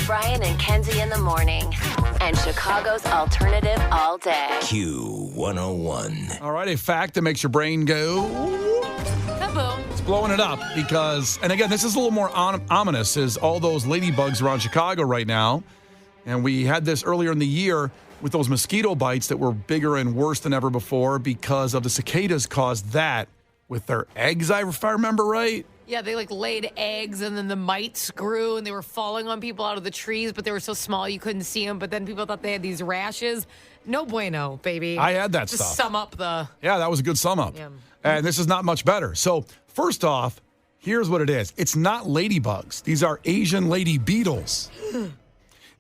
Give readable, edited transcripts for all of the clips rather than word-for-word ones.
Brian and Kenzie in the morning. And Chicago's alternative all day. Q101. All right, a fact that makes your brain go. Kaboom. It's blowing it up because, and again, this is a little more ominous, is all those ladybugs around Chicago right now. And we had this earlier in the year with those mosquito bites that were bigger and worse than ever before because of the cicadas caused that with their eggs, if I remember right. Yeah, they laid eggs and then the mites grew and they were falling on people out of the trees, but they were so small you couldn't see them. But then people thought they had these rashes. No bueno, baby. I had that Just stuff. sum up the... Yeah, that was a good sum up. Yeah. And this is not much better. So first off, here's what it is. It's not ladybugs. These are Asian lady beetles.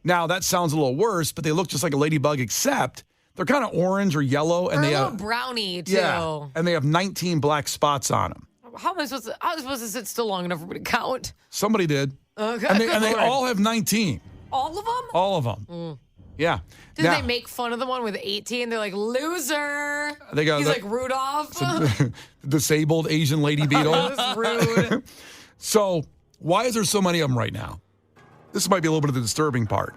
Now, that sounds a little worse, but they look just like a ladybug, except they're kind of orange or yellow. And Or they a little have brownie, too. Yeah, and they have 19 black spots on them. How am I supposed to sit still long enough for me to count? Somebody did. Okay. And they all have 19. All of them? All of them. Yeah. Did Now, they make fun of the one with 18? They're like, loser. They got He's the- like Rudolph. disabled Asian lady beetle. That was rude. So why is there so many of them right now? This might be a little bit of the disturbing part.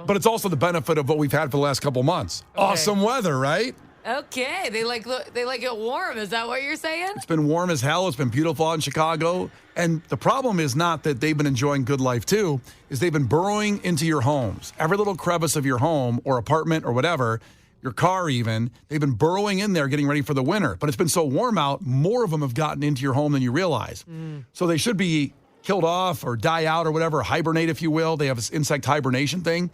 But it's also the benefit of what we've had for the last couple months. Okay. Awesome weather, right? Okay, they like it warm. Is that what you're saying? It's been warm as hell. It's been beautiful out in Chicago. And the problem is not that they've been enjoying good life too, is they've been burrowing into your homes. Every little crevice of your home or apartment or whatever, your car even, they've been burrowing in there getting ready for the winter. But it's been so warm out, more of them have gotten into your home than you realize. So they should be killed off or die out or whatever, hibernate if you will. They have this insect hibernation thing.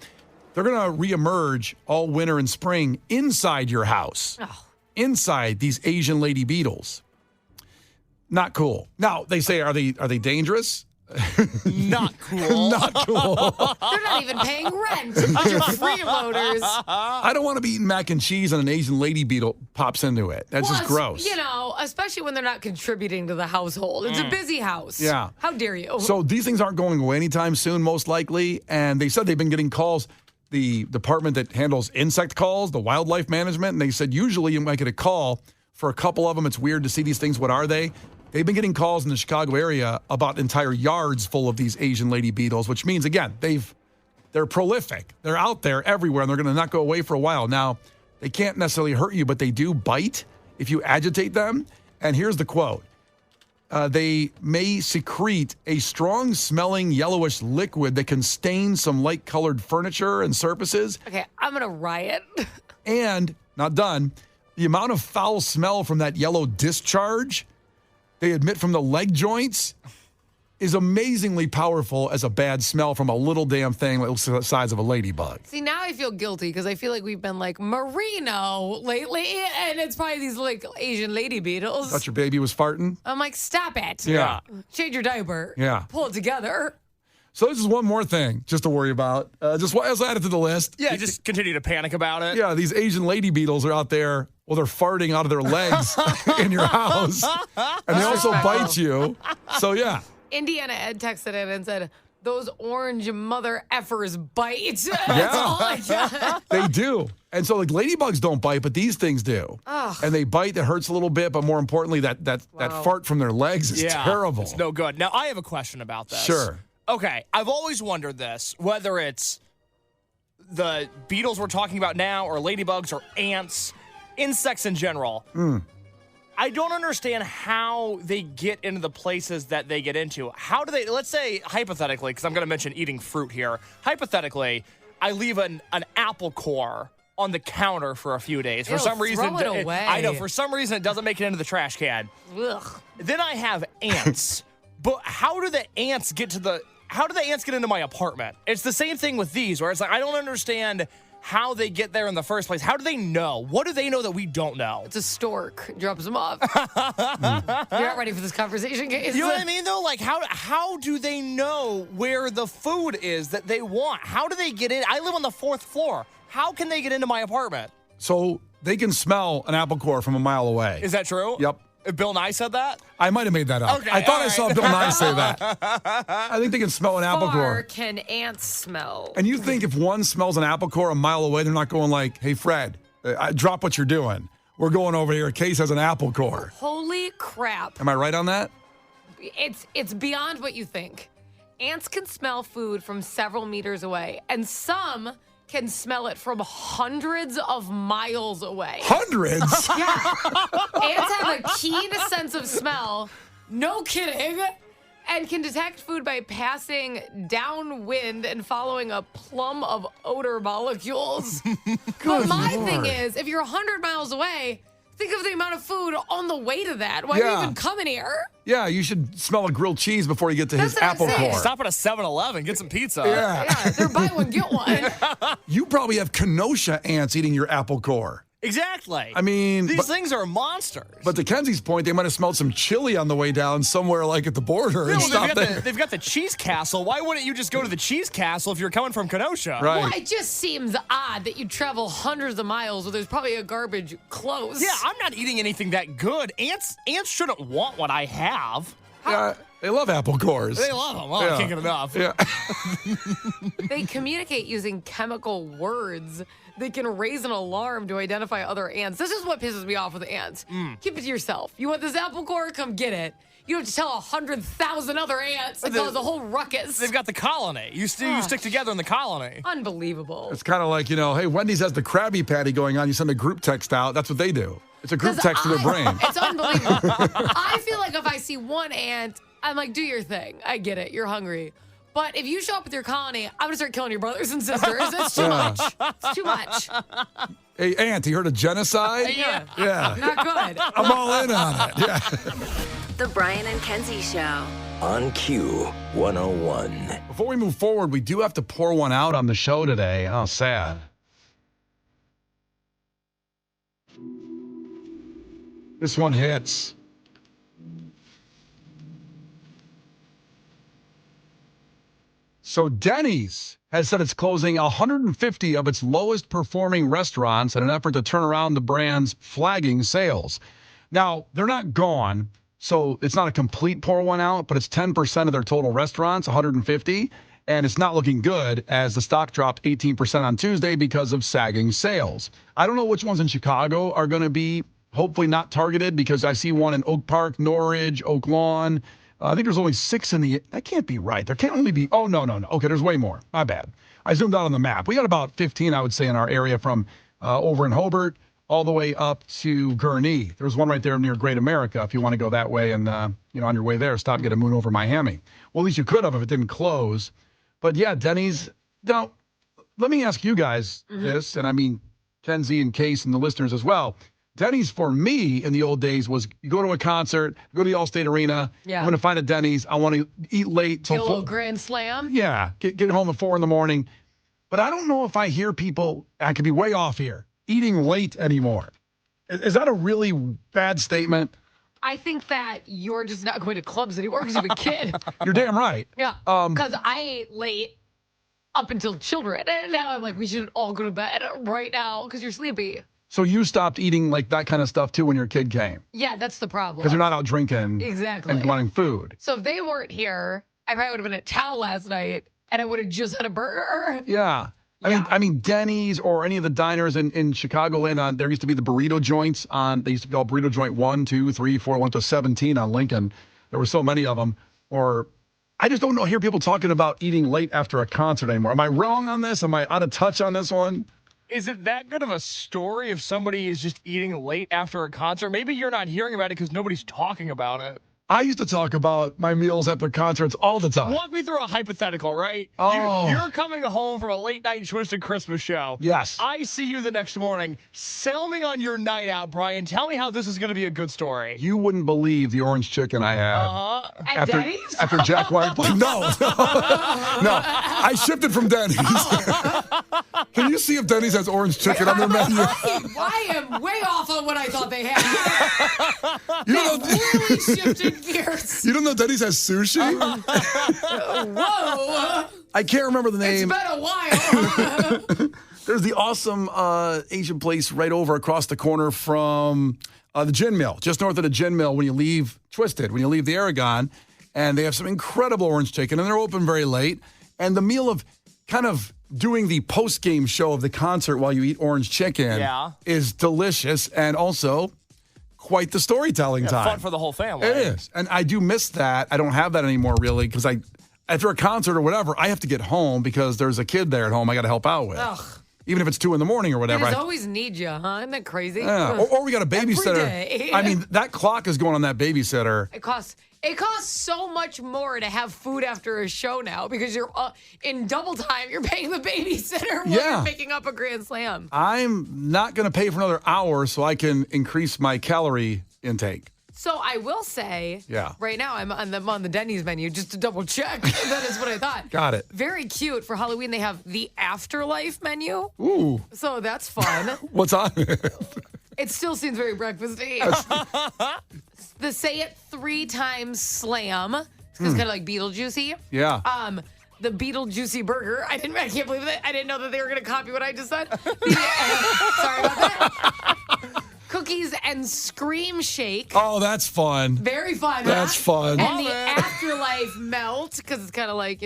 They're going to reemerge all winter and spring inside your house, inside these Asian lady beetles. Not cool. Now, they say, are they dangerous? Not cool. Not cool. They're not even paying rent. Bunch of freeloaders. I don't want to be eating mac and cheese and an Asian lady beetle pops into it. That's just gross. You know, especially when they're not contributing to the household. It's a busy house. Yeah. How dare you? So these things aren't going away anytime soon, most likely. And they said they've been getting calls. The department that handles insect calls, the wildlife management, and they said usually you might get a call for a couple of them. It's weird to see these things. What are they? They've been getting calls in the Chicago area about entire yards full of these Asian lady beetles, which means, again, they're prolific. They're out there everywhere, and they're going to not go away for a while. Now, they can't necessarily hurt you, but they do bite if you agitate them. And here's the quote. They may secrete a strong-smelling yellowish liquid that can stain some light-colored furniture and surfaces. Okay, I'm going to riot. And, not done, the amount of foul smell from that yellow discharge they emit from the leg joints is amazingly powerful as a bad smell from a little damn thing that looks the size of a ladybug. See, now I feel guilty because I feel like we've been like merino lately, and it's probably these Asian lady beetles. Thought your baby was farting? I'm like, stop it. Yeah. Change your diaper. Yeah. Pull it together. So this is one more thing just to worry about. Just let's add it to the list. Yeah, just continue to panic about it. Yeah, these Asian lady beetles are out there. Well, they're farting out of their legs in your house. And they also bite you. So, yeah. Indiana Ed texted in and said, those orange mother effers bite. That's all I got. They do. And so, ladybugs don't bite, but these things do. Ugh. And they bite. That hurts a little bit. But more importantly, that fart from their legs is terrible. It's no good. Now, I have a question about this. Sure. Okay, I've always wondered this, whether it's the beetles we're talking about now or ladybugs or ants, insects in general. I don't understand how they get into the places that they get into. How do they, let's say, hypothetically, because I'm going to mention eating fruit here. Hypothetically, I leave an apple core on the counter for a few days. For Ew, some reason, throw it away. I know, for some reason, it doesn't make it into the trash can. Ugh. Then I have ants. But how do the ants get into my apartment? It's the same thing with these, where it's like, I don't understand how they get there in the first place. How do they know? What do they know that we don't know? It's a stork. Drops them off. You're not ready for this conversation, guys. You know what I mean, though? Like, how do they know where the food is that they want? How do they get in? I live on the 4th floor. How can they get into my apartment? So they can smell an apple core from a mile away. Is that true? Yep. Bill Nye said that? I might have made that up. Okay, I thought all I saw right. Bill Nye say that. I think they can smell an apple Far core. can ants smell? And you think if one smells an apple core a mile away, they're not going like, hey, Fred, drop what you're doing. We're going over here. Case has an apple core. Holy crap. Am I right on that? It's beyond what you think. ants can smell food from several meters away, and some can smell it from hundreds of miles away. Hundreds? Ants have a keen sense of smell, no kidding, and can detect food by passing downwind and following a plum of odor molecules. But my thing is, if you're 100 miles away, think of the amount of food on the way to that. Why are you even coming here? Yeah, you should smell a grilled cheese before you get to his That's what I'm apple saying. core. Stop at a 7-Eleven, get some pizza. Yeah. They're buy one, get one. You probably have Kenosha ants eating your apple core. Exactly. I mean, these things are monsters. But to Kenzie's point, they might have smelled some chili on the way down somewhere like at the border and stopped there. They've got the cheese castle. Why wouldn't you just go to the cheese castle if you're coming from Kenosha? Right. Well, it just seems odd that you travel hundreds of miles where there's probably a garbage close. Yeah, I'm not eating anything that good. Ants shouldn't want what I have. Yeah, they love apple cores. They love them. Well, I can't get enough. Yeah. They communicate using chemical words. They can raise an alarm to identify other ants. This is what pisses me off with ants. Keep it to yourself. You want this apple core? Come get it. You have to tell 100,000 other ants and cause a whole ruckus. They've got the colony. You stick together in the colony. Unbelievable. It's kind of like, hey, Wendy's has the Krabby Patty going on. You send a group text out. That's what they do. It's a group text to their brain. It's unbelievable. I feel like if I see one ant, I'm like, do your thing. I get it. You're hungry. But if you show up with your colony, I'm going to start killing your brothers and sisters. It's too much. It's too much. Hey, Ant, you heard of genocide? Yeah. Yeah. Not good. I'm all in on it. Yeah. The Brian and Kenzie Show. On Q 101. Before we move forward, we do have to pour one out on the show today. Oh, sad. This one hits. So Denny's has said it's closing 150 of its lowest performing restaurants in an effort to turn around the brand's flagging sales. Now, they're not gone, so it's not a complete pour one out, but it's 10% of their total restaurants, 150, and it's not looking good as the stock dropped 18% on Tuesday because of sagging sales. I don't know which ones in Chicago are going to be hopefully not targeted because I see one in Oak Park, Norridge, Oak Lawn. I think there's only 6 in the, that can't be right. There can't only be, oh, no. Okay, there's way more. My bad. I zoomed out on the map. We got about 15, I would say, in our area from over in Hobart all the way up to Gurnee. There's one right there near Great America if you want to go that way and, on your way there, stop and get a moon over Miami. Well, at least you could have if it didn't close. But yeah, Denny's, now, let me ask you guys this, and I mean, Kenzie and Case and the listeners as well. Denny's for me in the old days was you go to a concert, go to the Allstate Arena. Yeah. I'm going to find a Denny's. I want to eat late. Get a little grand slam. Yeah, get home at 4 a.m. But I don't know if I hear people, I could be way off here, eating late anymore. Is that a really bad statement? I think that you're just not going to clubs anymore because you're a kid. You're damn right. Yeah. Because I ate late up until children. And now I'm like, we should all go to bed right now because you're sleepy. So you stopped eating like that kind of stuff too when your kid came? Yeah, that's the problem. Because you're not out drinking Exactly. and wanting food. So if they weren't here, I probably would have been at town last night and I would have just had a burger. Yeah. I mean, Denny's or any of the diners in Chicagoland, there used to be the burrito joints they used to be called Burrito Joint 1, 2, 3, 4, went to 17 on Lincoln. There were so many of them. Or I just don't hear people talking about eating late after a concert anymore. Am I wrong on this? Am I out of touch on this one? Is it that good of a story if somebody is just eating late after a concert? Maybe you're not hearing about it because nobody's talking about it. I used to talk about my meals after concerts all the time. Walk me through a hypothetical, right? Oh. You're coming home from a late night Twisted Christmas show. Yes. I see you the next morning. Sell me on your night out, Brian. Tell me how this is going to be a good story. You wouldn't believe the orange chicken I had. At Denny's? After Jack White played. No. No. I shifted from Denny's. Can you see if Denny's has orange chicken on their menu? I am way off on what I thought they had. You don't know, Really shifted gears. you don't know Denny's has sushi? Whoa. I can't remember the It's name. been a while. There's the awesome Asian place right over across the corner from the Gin Mill, just north of the Gin Mill when you leave Twisted, when you leave the Aragon. And they have some incredible orange chicken, and they're open very late. And the meal of kind of doing the post-game show of the concert while you eat orange chicken is delicious and also quite the storytelling time. Fun for the whole family. It is. And I do miss that. I don't have that anymore, really, because I after a concert or whatever, I have to get home because there's a kid there at home I got to help out with. Ugh. Even if it's 2 a.m. or whatever. I just always need you, huh? Isn't that crazy? Yeah. Or we got a babysitter. day. I mean, that clock is going on that babysitter. It costs so much more to have food after a show now because you're in double time. You're paying the babysitter while you're picking up a Grand Slam. I'm not going to pay for another hour so I can increase my calorie intake. So I will say, right now I'm on the Denny's menu just to double check. That is what I thought. Got it. Very cute. For Halloween, they have the Afterlife menu. Ooh. So that's fun. What's on it? It still seems very breakfasty. The Say It 3 Times Slam. It's kind of like Beetlejuicy. Yeah. The Beetlejuicy burger. I can't believe that. I didn't know that they were going to copy what I just said. Sorry about that. Cookies and Scream Shake. Oh, that's fun. Very fun. That's fun. And the Afterlife Melt, because it's kind of like,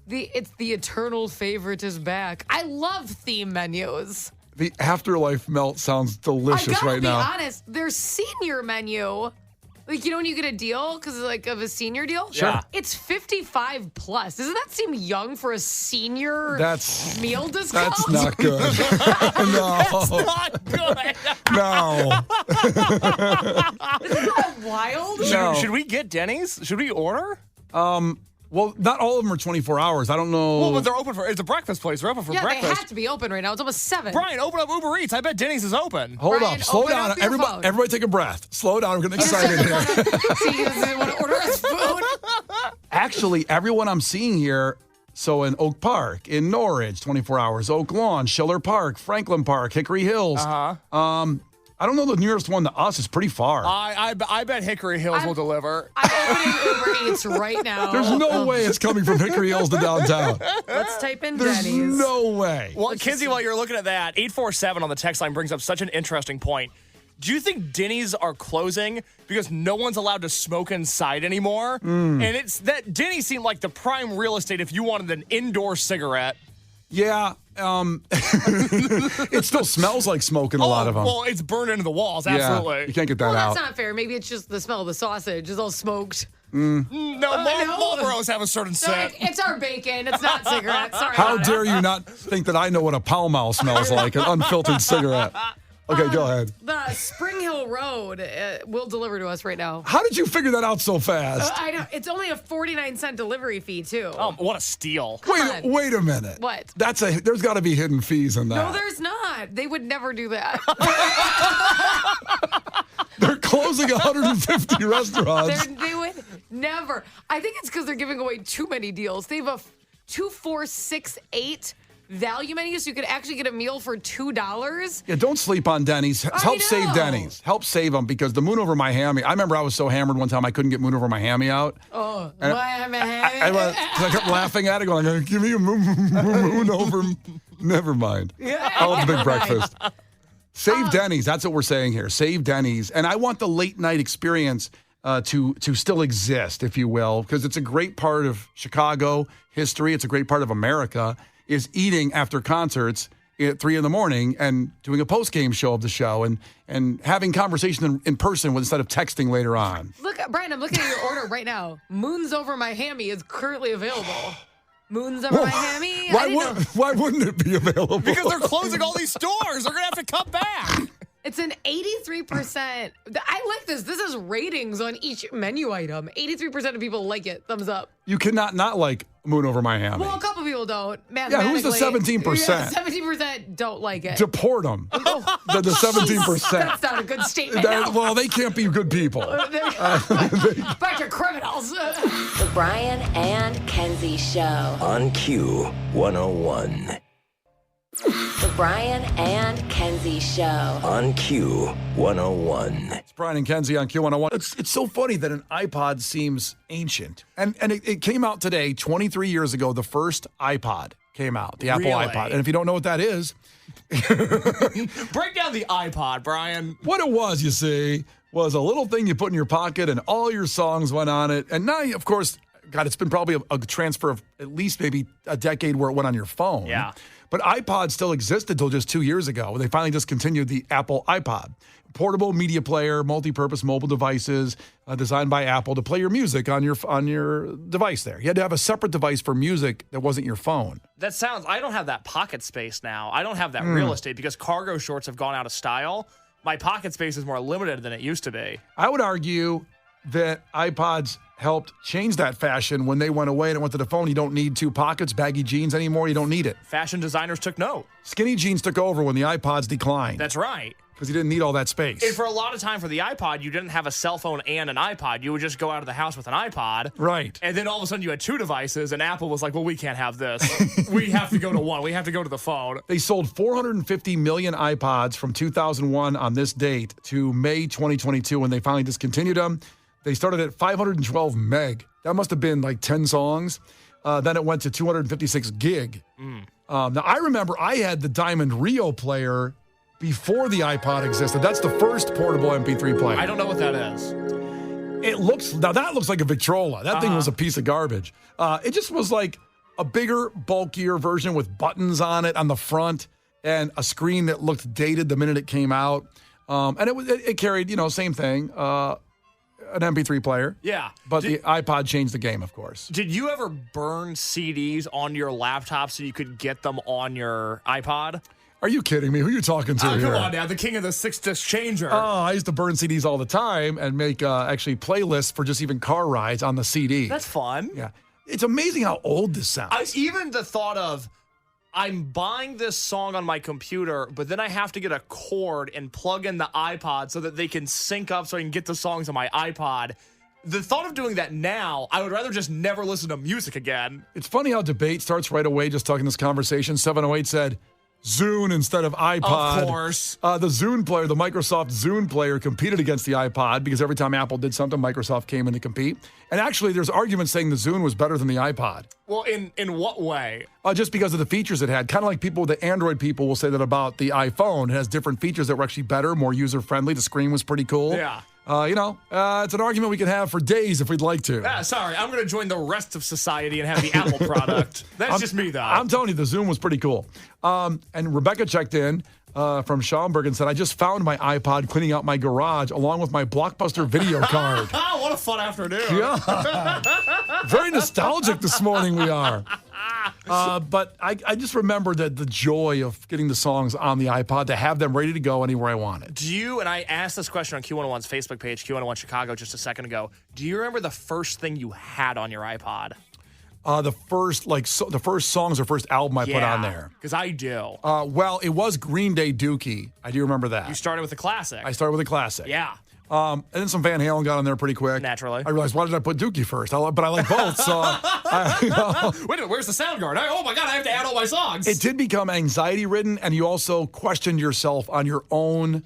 it's the eternal favorite is back. I love theme menus. The Afterlife Melt sounds delicious right now. I gotta be honest, their senior menu, like, when you get a deal, because of a senior deal? Sure. It's 55 plus. Doesn't that seem young for a senior meal discount? That's not good. No. That's not good. No. Isn't that wild? No. Should we get Denny's? Should we order? Well, not all of them are 24 hours. I don't know. Well, but they're open it's a breakfast place. They're open for breakfast. They have to be open right now. It's almost 7. Brian, open up Uber Eats. I bet Denny's is open. Hold Brian, up. Slow open down. up your phone. Everybody take a breath. Slow down. I'm getting excited here. See, he doesn't want to order us food. Actually, everyone I'm seeing here, so in Oak Park, in Norridge, 24 hours, Oak Lawn, Schiller Park, Franklin Park, Hickory Hills. I don't know the nearest one to us. It's pretty far. I bet Hickory Hills will deliver. I'm opening Uber Eats right now. There's no way it's coming from Hickory Hills to downtown. Let's type in There's Denny's. no way. Well, Kenzie, while you're looking at that, 847 on the text line brings up such an interesting point. Do you think Denny's are closing because no one's allowed to smoke inside anymore? And it's that Denny seemed like the prime real estate if you wanted an indoor cigarette. Yeah. It still smells like smoke in a lot of them. Well, it's burned into the walls, absolutely. Yeah, you can't get that Well, out. that's not fair. Maybe it's just the smell of the sausage is all smoked. No, Marlboros have a certain scent. It's our bacon. It's not cigarettes. Sorry. How about dare you not think that I know what a Pall Mall smells like, an unfiltered cigarette. Okay, go ahead. The Spring Hill Road will deliver to us right now. How did you figure that out so fast? I know. It's only a 49-cent delivery fee, too. Oh, what a steal. Wait a minute. What? There's got to be hidden fees in that. No, there's not. They would never do that. They're closing 150 restaurants. They would never. I think it's because they're giving away too many deals. They have a 2, 4, 6, 8 value menu, so you could actually get a meal for $2. Yeah, don't sleep on Denny's. Help save Denny's. Help save them because the moon over my hammy. I remember I was so hammered one time I couldn't get moon over my hammy out. Oh, and I kept laughing at it, going, "Give me a moon over." Never mind. I love the big breakfast. Save Denny's. That's what we're saying here. Save Denny's, and I want the late night experience to still exist, if you will, because it's a great part of Chicago history. It's a great part of America. Is eating after concerts at 3 a.m. and doing a post-game show of the show and having conversation in person instead of texting later on. Look, Brian, I'm looking at your order right now. Moons Over My Hammy is currently available. Moons Over My Hammy? Why wouldn't it be available? Because they're closing all these stores. They're going to have to cut back. It's an 83%. I like this. This is ratings on each menu item. 83% of people like it. Thumbs up. You cannot not like Moon Over My Hammy. Well, a couple people don't. Yeah, who's the 17%? Yeah, 17% don't like it. Deport them. The 17%. That's not a good statement. Well, they can't be good people. Bunch of criminals. The Brian and Kenzie Show. On Q 101. The Brian and Kenzie Show. On Q 101. It's Brian and Kenzie on Q101. It's so funny that an iPod seems ancient. And it came out today, 23 years ago, the first iPod came out, the Apple Really? iPod. And if you don't know what that is, Break down the iPod, Brian. what it was, you see, was a little thing you put in your pocket and all your songs went on it. And now, of course, God, it's been probably a transfer of at least maybe a decade where it went on your phone. Yeah. But iPod still existed until just 2 years ago. They finally discontinued the Apple iPod. Portable media player, multi-purpose mobile devices designed by Apple to play your music on your device there. You had to have a separate device for music that wasn't your phone. I don't have that pocket space now. I don't have that real estate because cargo shorts have gone out of style. My pocket space is more limited than it used to be. I would argue that iPods helped change that fashion when they went away and it went to the phone. You don't need 2 pockets, baggy jeans anymore. You don't need it. Fashion designers took note. Skinny jeans took over when the iPods declined. That's right. Because you didn't need all that space. And for a lot of time for the iPod, you didn't have a cell phone and an iPod. You would just go out of the house with an iPod. Right. And then all of a sudden you had 2 devices, and Apple was like, well, we can't have this. We have to go to one. We have to go to the phone. They sold 450 million iPods from 2001 on this date to May 2022 when they finally discontinued them. They started at 512 meg. That must have been like 10 songs. Then it went to 256 gig. Now, I remember I had the Diamond Rio player before the iPod existed. That's the first portable MP3 player. I don't know what that is. That looks like a Victrola. That thing was a piece of garbage. It just was like a bigger, bulkier version with buttons on it on the front and a screen that looked dated the minute it came out. And it carried, same thing, an MP3 player. Yeah. But the iPod changed the game, of course. Did you ever burn CDs on your laptop so you could get them on your iPod? Are you kidding me? Who are you talking to here? Come on now, the king of the 6-disc changer. Oh, I used to burn CDs all the time and make actually playlists for just even car rides on the CD. That's fun. Yeah. It's amazing how old this sounds. Even the thought of, I'm buying this song on my computer, but then I have to get a cord and plug in the iPod so that they can sync up so I can get the songs on my iPod. The thought of doing that now, I would rather just never listen to music again. It's funny how debate starts right away just talking this conversation. 708 said Zune instead of iPod. Of course. The Zune player, the Microsoft Zune player, competed against the iPod because every time Apple did something, Microsoft came in to compete. And actually, there's arguments saying the Zune was better than the iPod. Well, in what way? Just because of the features it had. Kind of like the Android people will say that about the iPhone. It has different features that were actually better, more user-friendly. The screen was pretty cool. Yeah. It's an argument we can have for days if we'd like to. Sorry, I'm going to join the rest of society and have the Apple product. That's just me, though. I'm telling you, the Zoom was pretty cool. And Rebecca checked in from Schaumburg and said, I just found my iPod cleaning out my garage along with my Blockbuster video card. What a fun afternoon. Yeah. Very nostalgic this morning we are. But I just remember the joy of getting the songs on the iPod to have them ready to go anywhere I wanted. And I asked this question on Q101's Facebook page, Q101 Chicago, just a second ago. Do you remember the first thing you had on your iPod? The first songs or first album I put on there. Because I do. Well, it was Green Day Dookie. I do remember that. You started with a classic. I started with a classic. Yeah. And then some Van Halen got on there pretty quick. Naturally. I realized, why did I put Dookie first? But I like both, so... Wait a minute, where's the sound guard? Oh my God, I have to add all my songs. It did become anxiety-ridden, and you also questioned yourself on your own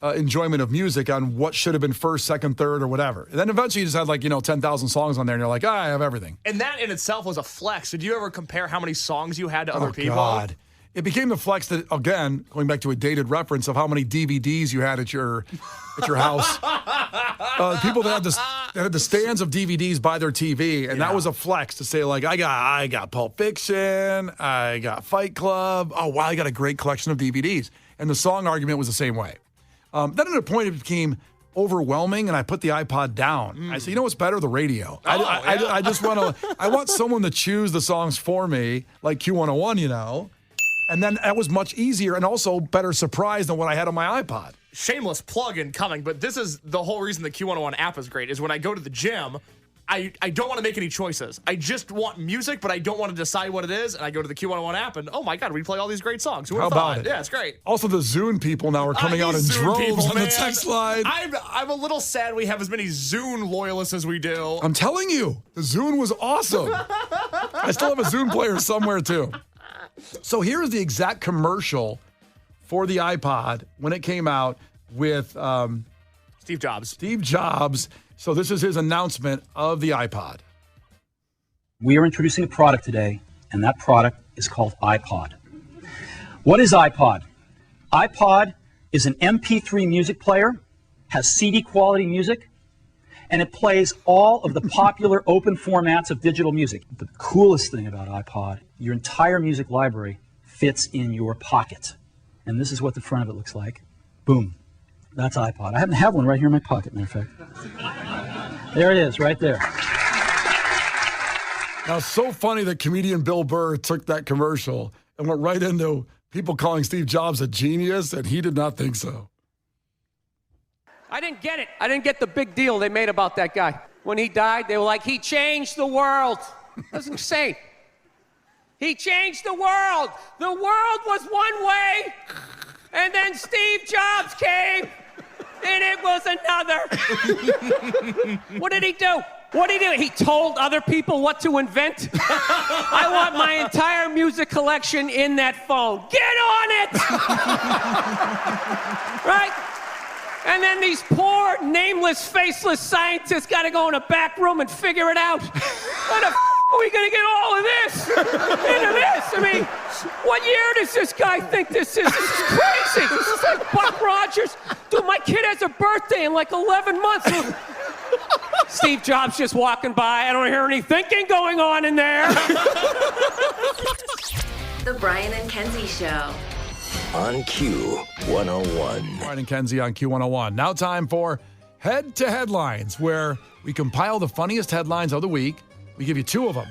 enjoyment of music on what should have been first, second, third, or whatever. And then eventually you just had 10,000 songs on there, and you're like, I have everything. And that in itself was a flex. Did you ever compare how many songs you had to other people? God. It became the flex that, again, going back to a dated reference of how many DVDs you had at your house. People that had the stands of DVDs by their TV, and that was a flex to say, like, I got Pulp Fiction, I got Fight Club. Oh, wow, I got a great collection of DVDs. And the song argument was the same way. Then at a point, it became overwhelming, and I put the iPod down. I said, you know what's better? The radio. I just I want someone to choose the songs for me, like Q101, And then that was much easier and also better surprise than what I had on my iPod. Shameless plug incoming, but this is the whole reason the Q101 app is great, is when I go to the gym, I don't want to make any choices. I just want music, but I don't want to decide what it is, and I go to the Q101 app, and oh my God, we play all these great songs. How about it? Yeah, it's great. Also, the Zune people now are coming out in droves on the text line. I'm a little sad we have as many Zune loyalists as we do. I'm telling you, the Zune was awesome. I still have a Zune player somewhere, too. So here's the exact commercial for the iPod when it came out with Steve Jobs. Steve Jobs. So this is his announcement of the iPod. We are introducing a product today, and that product is called iPod. What is iPod? iPod is an MP3 music player, has CD quality music, and it plays all of the popular open formats of digital music. The coolest thing about iPod, your entire music library fits in your pocket. And this is what the front of it looks like. Boom. That's iPod. I happen to have one right here in my pocket, matter of fact. There it is, right there. Now, it's so funny that comedian Bill Burr took that commercial and went right into people calling Steve Jobs a genius, and he did not think so. I didn't get it. I didn't get the big deal they made about that guy. When he died, they were like, he changed the world. That's insane. He changed the world. The world was one way, and then Steve Jobs came, and it was another. What did he do? What did he do? He told other people what to invent? I want my entire music collection in that phone. Get on it! Right? And then these poor, nameless, faceless scientists got to go in a back room and figure it out. How the are we going to get all of this into this? I mean, what year does this guy think this is? This is crazy. This is like Buck Rogers. Dude, my kid has a birthday in like 11 months. Steve Jobs just walking by. I don't hear any thinking going on in there. The Brian and Kenzie Show. On Q101. Brian and Kenzie on Q101. Now time for Head to Headlines, where we compile the funniest headlines of the week. We give you two of them,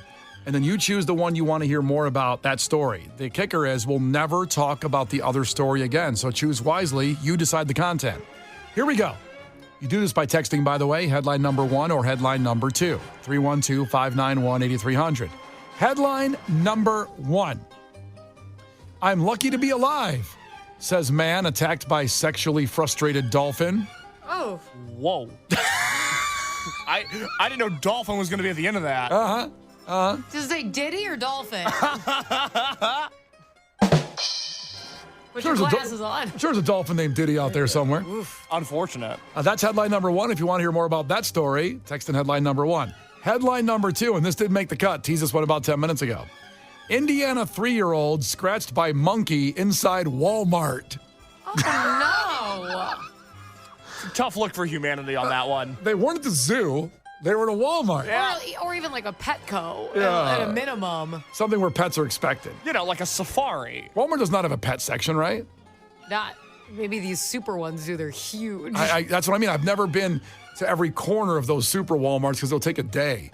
and then you choose the one you want to hear more about that story. The kicker is we'll never talk about the other story again, so choose wisely. You decide the content. Here we go. You do this by texting, by the way, headline number 1 or headline number 2, 312-591-8300. Headline number 1. I'm lucky to be alive, says man attacked by sexually frustrated dolphin. Oh. Whoa. I didn't know dolphin was going to be at the end of that. Does it say Diddy or dolphin? Put your glasses on. I'm sure there's a dolphin named Diddy out there somewhere. Oof, unfortunate. That's headline number 1. If you want to hear more about that story, text in headline number 1. Headline number 2, and this did make the cut. Teased this one about 10 minutes ago. Indiana 3-year-old scratched by monkey inside Walmart. Oh, no. Tough look for humanity on that one. They weren't at the zoo. They were at a Walmart. Yeah. Or even like a Petco Yeah. at a minimum. Something where pets are expected. You know, like a safari. Walmart does not have a pet section, right? Not maybe these super ones do. They're huge. That's what I mean. I've never been to every corner of those super Walmarts because they'll take a day.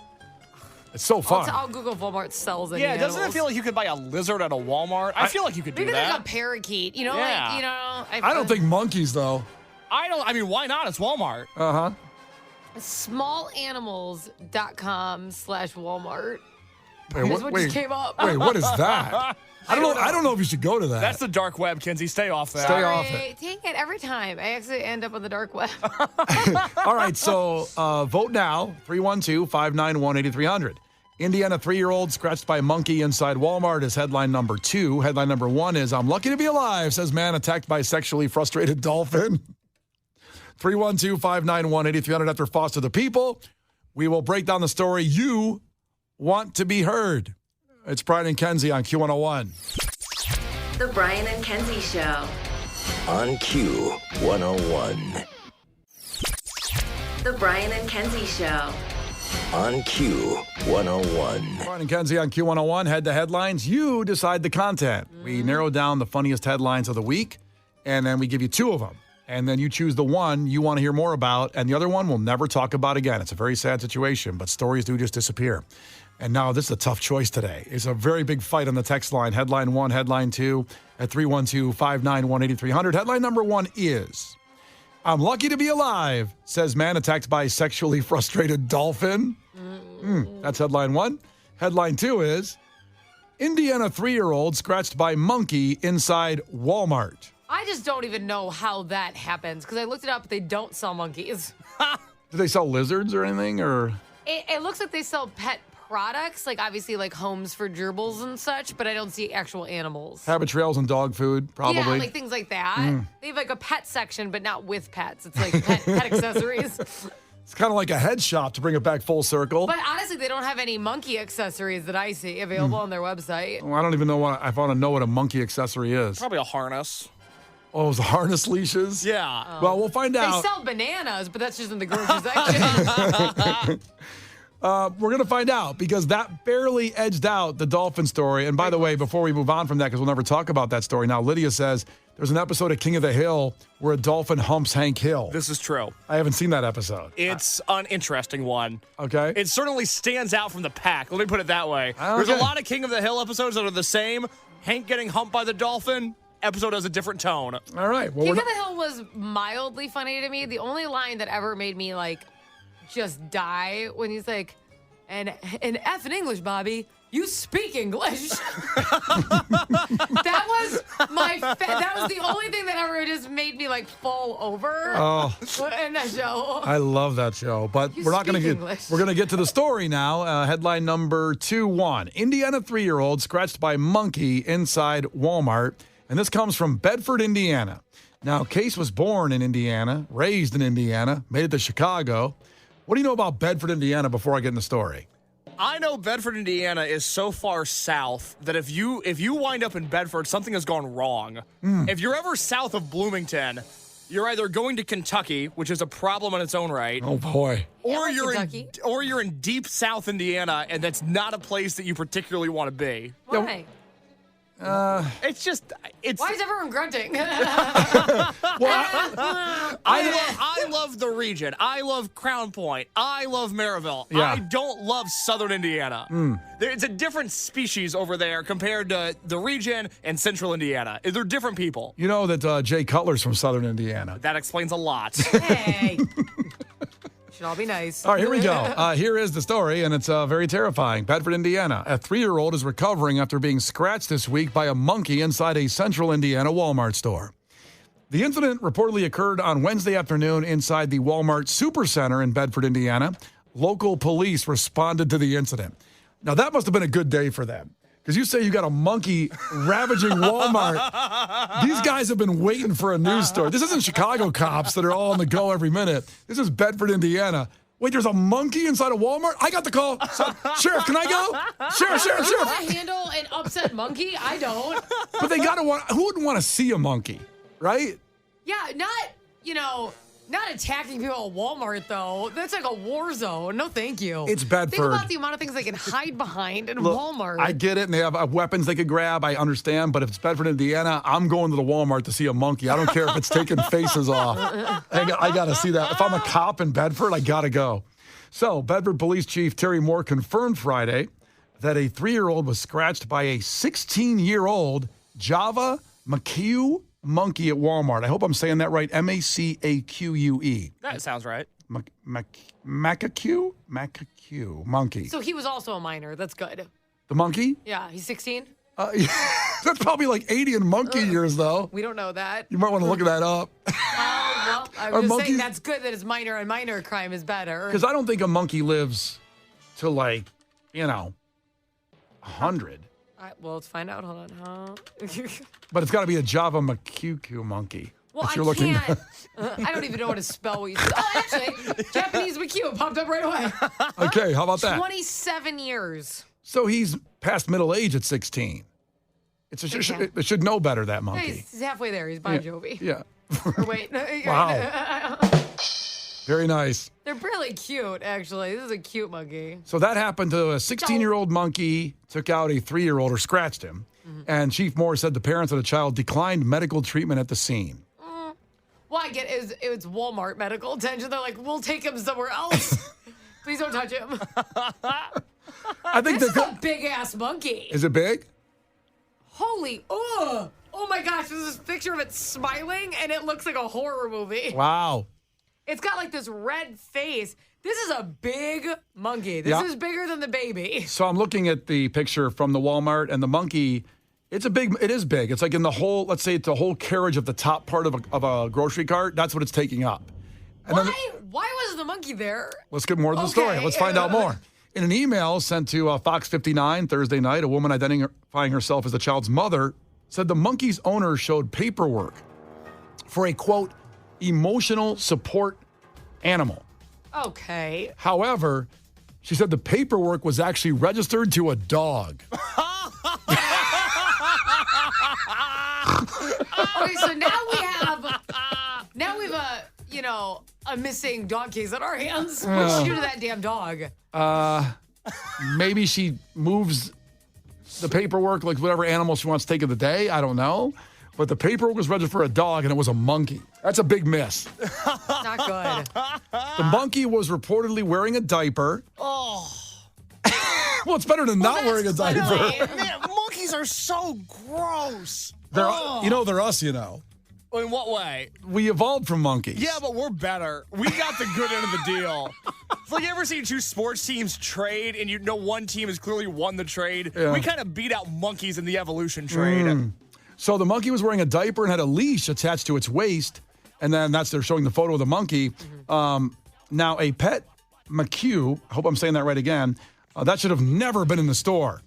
It's so fun. I'll Google if Walmart sells any Yeah, doesn't it animals. feel like you could buy a lizard at a Walmart? I feel like you could do Maybe that. like a parakeet, you know, Yeah. like, you know. I don't think monkeys, though. I mean, why not? It's Walmart. Uh-huh. Smallanimals.com/Walmart. Wait, Here's what just came up. Wait, what is that? I don't know if you should go to that. That's the dark web, Kenzie. Stay off that. Stay off it. Dang it, every time. I actually end up on the dark web. All right, so vote now, 312-591-8300. Indiana 3-year-old scratched by monkey inside Walmart is headline number 2. Headline number 1 is, I'm lucky to be alive, says man attacked by sexually frustrated dolphin. 312-591-8300 after Foster the People. We will break down the story you want to be heard. It's Brian and Kenzie on Q101. The Brian and Kenzie Show. On Q101. The Brian and Kenzie Show. On Q101. Brian and Kenzie on Q101. Head to headlines. You decide the content. We narrow down the funniest headlines of the week, and then we give you 2 of them. And then you choose the one you want to hear more about, and the other one we'll never talk about again. It's a very sad situation, but stories do just disappear. And now this is a tough choice today. It's a very big fight on the text line. Headline 1, headline 2 at 312-591-8300. Headline number 1 is, I'm lucky to be alive, says man attacked by sexually frustrated dolphin. That's headline 1. Headline 2 is, Indiana 3-year-old scratched by monkey inside Walmart. I just don't even know how that happens because I looked it up. They don't sell monkeys. Do they sell lizards or anything? Or It looks like they sell pet products, like obviously like homes for gerbils and such, but I don't see actual animals. habit trails and dog food, probably. Yeah, like things like that. They have like a pet section, but not with pets. It's like pet accessories. It's kind of like a head shop to bring it back full circle. But honestly, they don't have any monkey accessories that I see available on their website. Well, I don't even know I want to know what a monkey accessory is. Probably a harness. Oh, those harness leashes? Yeah. Well, we'll find They out. sell bananas, but that's just in the grocery section. We're going to find out because that barely edged out the dolphin story. And by the way, before we move on from that, because we'll never talk about that story now, Lydia says there's an episode of King of the Hill where a dolphin humps Hank Hill. This is true. I haven't seen that episode. It's an interesting one. Okay. It certainly stands out from the pack. Let me put it that way. There's a lot of King of the Hill episodes that are the same. Hank getting humped by the dolphin. Episode has a different tone. All right. Well, King of the Hill was mildly funny to me. The only line that ever made me like just die when he's like, and F in English, Bobby, you speak English. That was that was the only thing that ever just made me like fall over in that show. I love that show, but You we're not going to speak get. English. We're going to get to the story now. Headline number 2-1: Indiana 3-year-old scratched by monkey inside Walmart, and this comes from Bedford, Indiana. Now, Case was born in Indiana, raised in Indiana, made it to Chicago. What do you know about Bedford, Indiana? Before I get in the story. I know Bedford, Indiana is so far south that if you wind up in Bedford, something has gone wrong. If you're ever south of Bloomington, you're either going to Kentucky, which is a problem in its own right, Oh boy. or Kentucky. you're in deep South Indiana, and that's not a place that you particularly want to be. Why? It's just Why is everyone grunting? I love the region. I love Crown Point. I love Maryville. Yeah. I don't love Southern Indiana. It's a different species over there compared to the region and Central Indiana. They're different people. You know that Jay Cutler's from Southern Indiana. That explains a lot. Hey. Should all be nice. All right, here we go. Here is the story, and it's very terrifying. Bedford, Indiana. A 3-year-old is recovering after being scratched this week by a monkey inside a Central Indiana Walmart store. The incident reportedly occurred on Wednesday afternoon inside the Walmart Supercenter in Bedford, Indiana. Local police responded to the incident. Now, that must have been a good day for them. Because you say you got a monkey ravaging Walmart. These guys have been waiting for a news story. This isn't Chicago cops that are all on the go every minute. This is Bedford, Indiana. Wait, there's a monkey inside a Walmart? I got the call. Sheriff, can I go? Sheriff. How to handle an upset monkey? I don't. But they got to want, who wouldn't want to see a monkey, right? Yeah, not attacking people at Walmart, though. That's like a war zone. No, thank you. It's Bedford. Think about the amount of things they can hide behind in Walmart. I get it, and they have weapons they could grab. I understand, but if it's Bedford, Indiana, I'm going to the Walmart to see a monkey. I don't care if it's taking faces off. I got to see that. If I'm a cop in Bedford, I got to go. So, Bedford Police Chief Terry Moore confirmed Friday that a 3-year-old was scratched by a 16-year-old Java Macaque monkey at Walmart. I hope I'm saying that right. Macaque. That sounds right. Macaque monkey. So he was also a minor. That's good. The monkey? Yeah, he's 16. That's probably like 80 in monkey years, though. We don't know that. You might want to look that up. Well, I'm Are just monkeys- saying that's good that it's minor and minor crime is better. Because I don't think a monkey lives to 100. Well, let's find out. Hold on. But it's got to be a Java Macaque monkey. Well, that I you're looking can't. at. I don't even know how to spell what you said. Oh, actually, Japanese McHugh popped up right away. Okay, how about that? 27 years. So he's past middle age at 16. It should know better, that monkey. He's halfway there. He's Bon Jovi. Yeah. Or wait. Wow. Very nice. They're really cute, actually. This is a cute monkey. So that happened to a 16-year-old monkey, took out a 3-year-old or scratched him. And Chief Moore said the parents of the child declined medical treatment at the scene. Well, I get it was Walmart medical attention. They're like, we'll take him somewhere else. Please don't touch him. I think This is a big-ass monkey. Is it big? Holy, oh my gosh, there's this picture of it smiling, and it looks like a horror movie. Wow. It's got like this red face. This is a big monkey. This is bigger than the baby. So I'm looking at the picture from the Walmart, and the monkey, it is big. It's like in the whole, let's say it's the whole carriage of the top part of a grocery cart. That's what it's taking up. And then, Why was the monkey there? let's get more to the story. Okay. Let's find out more. In an email sent to Fox 59 Thursday night, a woman identifying herself as the child's mother said the monkey's owner showed paperwork for a, quote, emotional support animal. Okay. However, she said the paperwork was actually registered to a dog. Okay, so now we have a missing dog case on our hands. What did you do to that damn dog? Maybe she moves the paperwork, like whatever animal she wants to take of the day. I don't know. But the paperwork was registered for a dog, and it was a monkey. That's a big miss. Not good. The monkey was reportedly wearing a diaper. Oh. Well, it's better than not wearing a diaper. Man, monkeys are so gross. They're us, you know. In what way? We evolved from monkeys. Yeah, but we're better. We got the good end of the deal. It's like, you ever seen two sports teams trade and you know one team has clearly won the trade? Yeah. We kind of beat out monkeys in the evolution trade. So the monkey was wearing a diaper and had a leash attached to its waist. And then they're showing the photo of the monkey. Now, a pet McHugh, I hope I'm saying that right again, that should have never been in the store.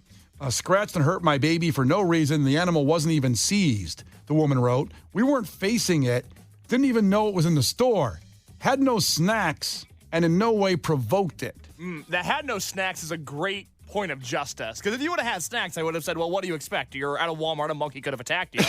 Scratched and hurt my baby for no reason. The animal wasn't even seized, the woman wrote. We weren't facing it. Didn't even know it was in the store. Had no snacks and in no way provoked it. That had no snacks is a great point of justice. Because if you would have had snacks, I would have said, well, what do you expect? You're at a Walmart, a monkey could have attacked you.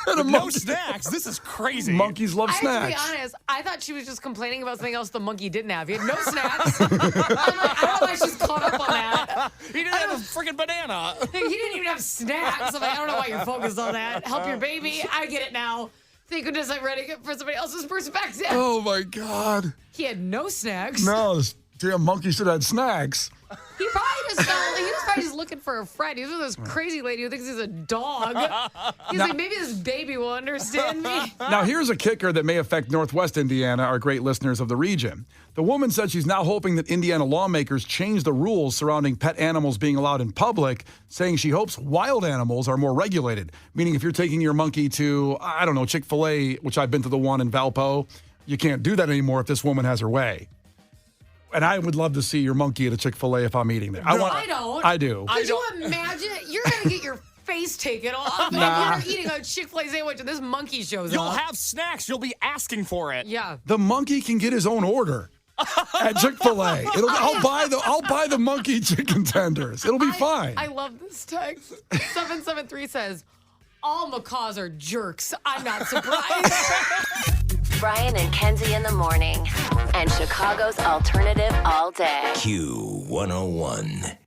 With no snacks. This is crazy. Monkeys love snacks. I have to be honest, I thought she was just complaining about something else the monkey didn't have. He had no snacks. I'm like, I don't know why she's caught up on that. He didn't have a freaking banana. He didn't even have snacks. I'm like, I don't know why you're focused on that. Help your baby. I get it now. Thank goodness I'm ready for somebody else's perspective. Oh, my God. He had no snacks. No, this damn monkey should have had snacks. He was probably just looking for a friend. He's with this crazy lady who thinks he's a dog. He's like, maybe this baby will understand me. Now, here's a kicker that may affect Northwest Indiana, our great listeners of the region. The woman said she's now hoping that Indiana lawmakers change the rules surrounding pet animals being allowed in public, saying she hopes wild animals are more regulated. Meaning if you're taking your monkey to, I don't know, Chick-fil-A, which I've been to the one in Valpo, you can't do that anymore if this woman has her way. And I would love to see your monkey at a Chick-fil-A if I'm eating there. I don't. I do. Could you imagine? You're going to get your face taken off if you're eating a Chick-fil-A sandwich and this monkey shows You'll up. have snacks. You'll be asking for it. Yeah. The monkey can get his own order at Chick-fil-A. I'll buy the monkey chicken tenders. It'll be fine. I love this text. 773 says, all macaws are jerks. I'm not surprised. Brian and Kenzie in the morning. And Chicago's alternative all day. Q101.